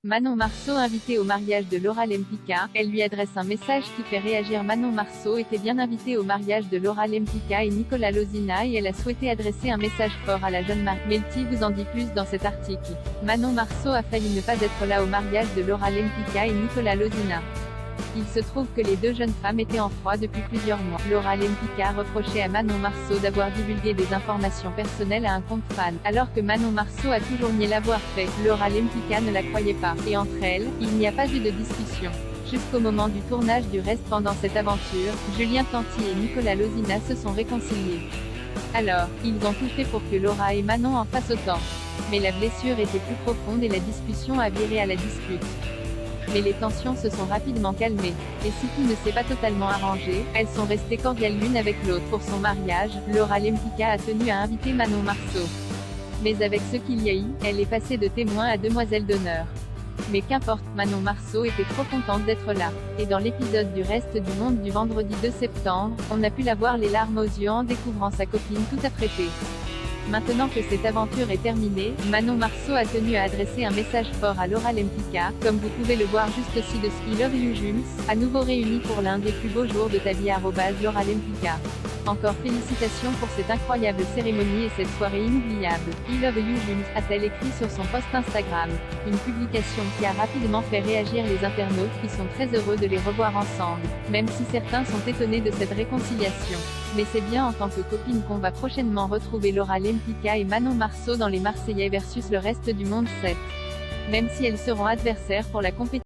Manon Marceau invitée au mariage de Laura Lempicka, elle lui adresse un message qui fait réagir. Manon Marceau était bien invitée au mariage de Laura Lempicka et Nicolas Lozina et elle a souhaité adresser un message fort à la jeune mariée. Melty vous en dit plus dans cet article. Manon Marceau a failli ne pas être là au mariage de Laura Lempicka et Nicolas Lozina. Il se trouve que les deux jeunes femmes étaient en froid depuis plusieurs mois. Laura Lempicka reprochait à Manon Marceau d'avoir divulgué des informations personnelles à un compte fan, alors que Manon Marceau a toujours nié l'avoir fait. Laura Lempicka ne la croyait pas, et entre elles, il n'y a pas eu de discussion. Jusqu'au moment du tournage du reste. Pendant cette aventure, Julien Tanti et Nicolas Lozina se sont réconciliés. Alors, ils ont tout fait pour que Laura et Manon en fassent autant. Mais la blessure était plus profonde et la discussion a viré à la dispute. Mais les tensions se sont rapidement calmées. Et si tout ne s'est pas totalement arrangé, elles sont restées cordiales l'une avec l'autre. Pour son mariage, Laura Lempicka a tenu à inviter Manon Marceau. Mais avec ce qu'il y a eu, elle est passée de témoin à demoiselle d'honneur. Mais qu'importe, Manon Marceau était trop contente d'être là. Et dans l'épisode du Reste du Monde du vendredi 2 septembre, on a pu la voir les larmes aux yeux en découvrant sa copine tout apprêtée. Maintenant que cette aventure est terminée, Manon Marceau a tenu à adresser un message fort à Laura Lempicka, comme vous pouvez le voir juste ci-dessous. I love you Jules, à nouveau réunis pour l'un des plus beaux jours de ta vie. Laura Lempicka. Encore félicitations pour cette incroyable cérémonie et cette soirée inoubliable. I love you Jules, a-t-elle écrit sur son post Instagram. Une publication qui a rapidement fait réagir les internautes qui sont très heureux de les revoir ensemble, même si certains sont étonnés de cette réconciliation. Mais c'est bien en tant que copine qu'on va prochainement retrouver Laura Lempicka et Manon Marceau dans Les Marseillais versus le Reste du Monde 7. Même si elles seront adversaires pour la compétition.